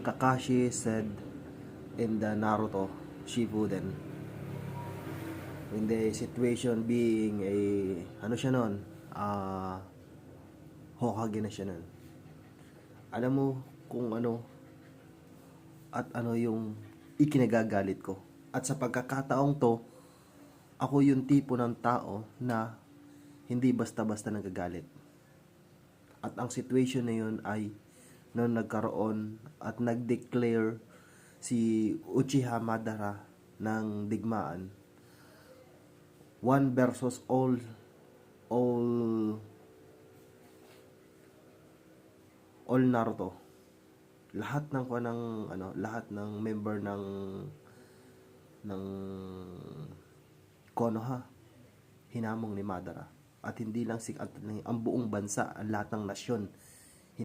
Kakashi said in the Naruto Shippuden, when the situation being a ano siya nun, Hokage na siya nun. Alam mo kung ano at ano yung ikinagagalit ko. At sa pagkakataong to, ako yung tipo ng tao na hindi basta-basta nagagalit. At ang situation na yun ay nung nagkaroon at nag-declare si Uchiha Madara ng digmaan, one versus all Naruto. Lahat ng lahat ng member ng Konoha hinamong ni Madara. At hindi lang ang buong bansa, ang lahat ng nasyon